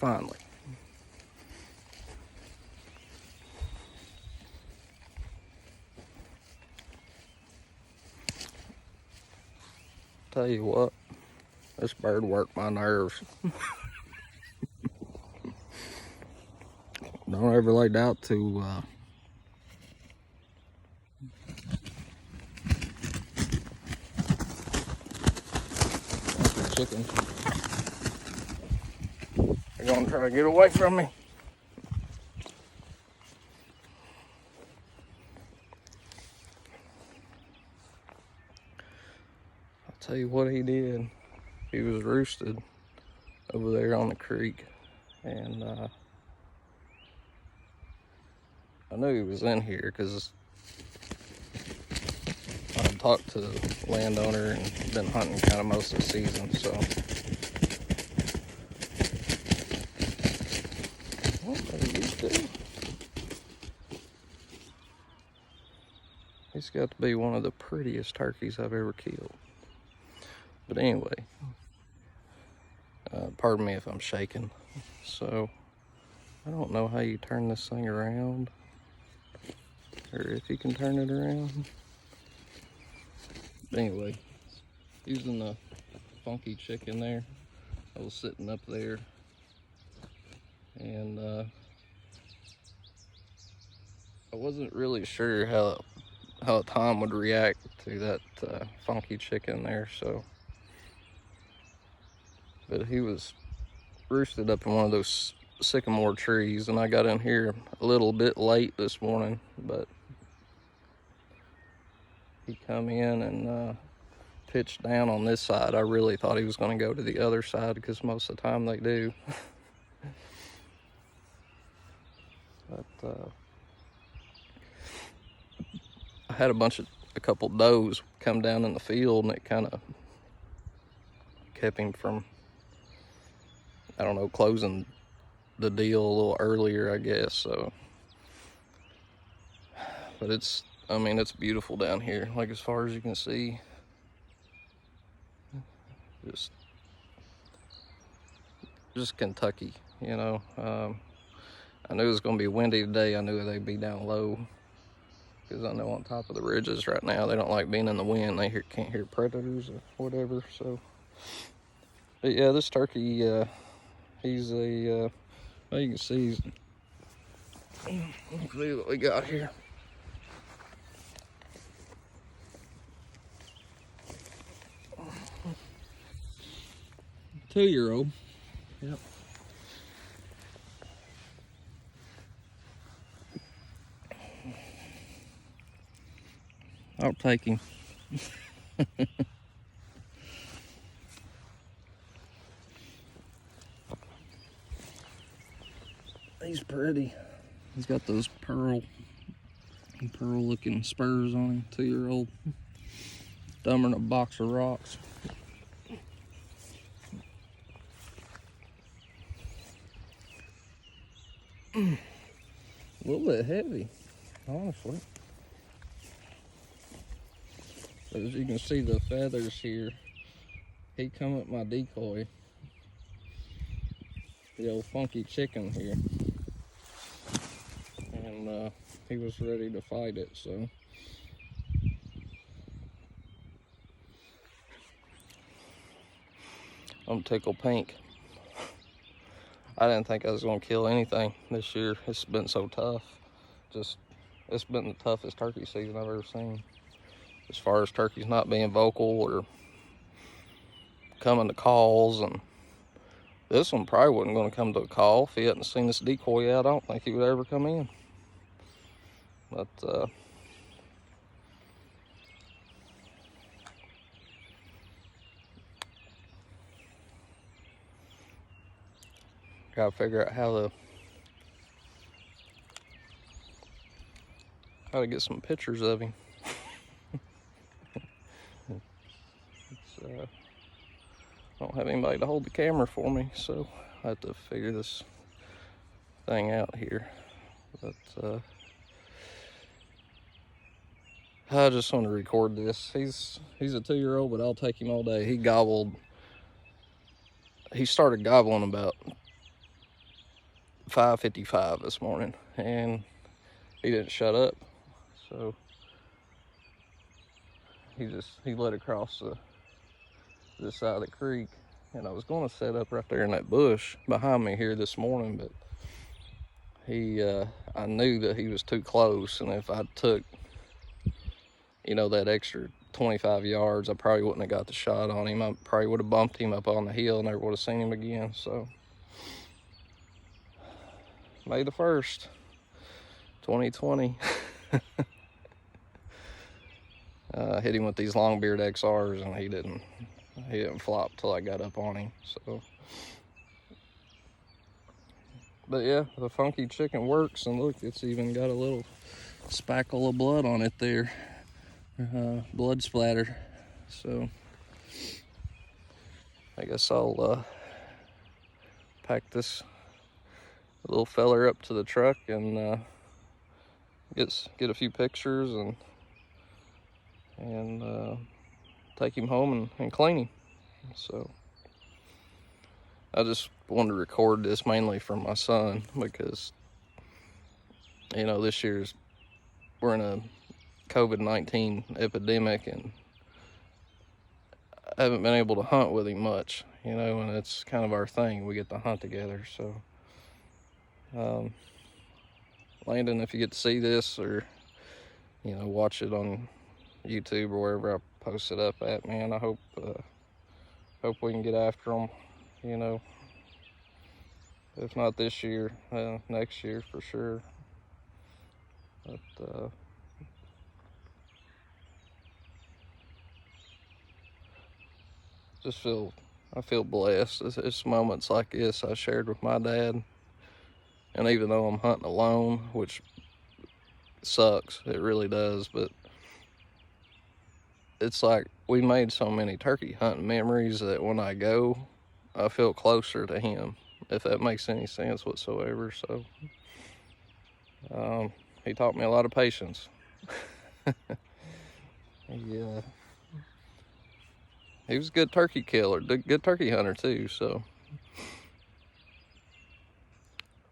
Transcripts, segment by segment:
finally. Tell you what, this bird worked my nerves. Don't ever lay doubt to chickens. They're gonna try to get away from me. I'll tell you what he did. He was roosted over there on the creek, and I knew he was in here because I talked to the landowner and been hunting kind of most of the season, so. What are you doing? He's got to be one of the prettiest turkeys I've ever killed. But anyway, pardon me if I'm shaking. So, I don't know how you turn this thing around, or if you can turn it around. But anyway, using the funky chicken there, I was sitting up there, and I wasn't really sure how Tom would react to that funky chicken there, so. But he was roosted up in one of those sycamore trees, and I got in here a little bit late this morning, but he come in and pitched down on this side. I really thought he was going to go to the other side because most of the time they do. But I had a couple does come down in the field, and it kind of kept him from, I don't know, closing the deal a little earlier, I guess. So, but it's beautiful down here. Like, as far as you can see, just Kentucky, you know. I knew it was going to be windy today. I knew they'd be down low, because I know on top of the ridges right now, they don't like being in the wind. They can't hear predators or whatever. So, but yeah, this turkey, he's a, well, you can see, let's see what we got here. Two-year-old. Yep. I'll take him. He's pretty. He's got those pearl looking spurs on him. 2-year-old. Dumber than a box of rocks. A little bit heavy, honestly. But as you can see, the feathers here, he come up my decoy. The old funky chicken here. And he was ready to fight it, so. I'm tickled pink. I didn't think I was gonna kill anything this year. It's been so tough. It's been the toughest turkey season I've ever seen. As far as turkeys not being vocal or coming to calls, and this one probably wasn't gonna come to a call if he hadn't seen this decoy out. I don't think he would ever come in. But gotta figure out how to get some pictures of him. I don't have anybody to hold the camera for me, so I have to figure this thing out here. But I just want to record this. He's a 2-year-old, but I'll take him all day. He started gobbling about 5:55 this morning, and he didn't shut up. So he let it cross this side of the creek, and I was going to set up right there in that bush behind me here this morning, but I knew that he was too close, and if I took, that extra 25 yards, I probably wouldn't have got the shot on him. I probably would have bumped him up on the hill and never would have seen him again. So May the 1st, 2020. Hit him with these Longbeard XRs, and he didn't flop till I got up on him. So, but yeah, the funky chicken works, and look, it's even got a little spackle of blood on it there, blood splatter. So I guess I'll pack this little feller up to the truck and get a few pictures and take him home and clean him. So I just wanted to record this mainly for my son, because this year's we're in a COVID-19 epidemic, and I haven't been able to hunt with him much, and it's kind of our thing. We get to hunt together. So Landon, if you get to see this or watch it on YouTube or wherever I post it up at, man, I hope we can get after them, if not this year, next year for sure. But I feel blessed. It's moments like this I shared with my dad, and even though I'm hunting alone, which sucks, it really does, but it's like we made so many turkey hunting memories that when I go, I feel closer to him, if that makes any sense whatsoever. So he taught me a lot of patience. He was a good turkey killer, good turkey hunter too. So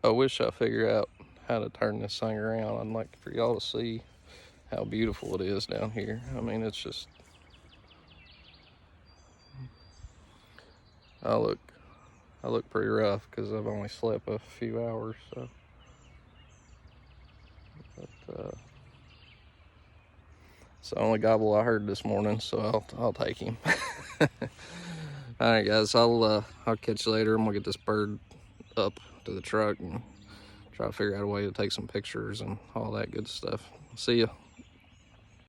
I wish I figured out how to turn this thing around. I'd like for y'all to see how beautiful it is down here. I mean, it's just, I look pretty rough because I've only slept a few hours. So, but it's the only gobble I heard this morning, so I'll take him. All right, guys, I'll catch you later. I'm gonna get this bird up to the truck and try to figure out a way to take some pictures and all that good stuff. See ya.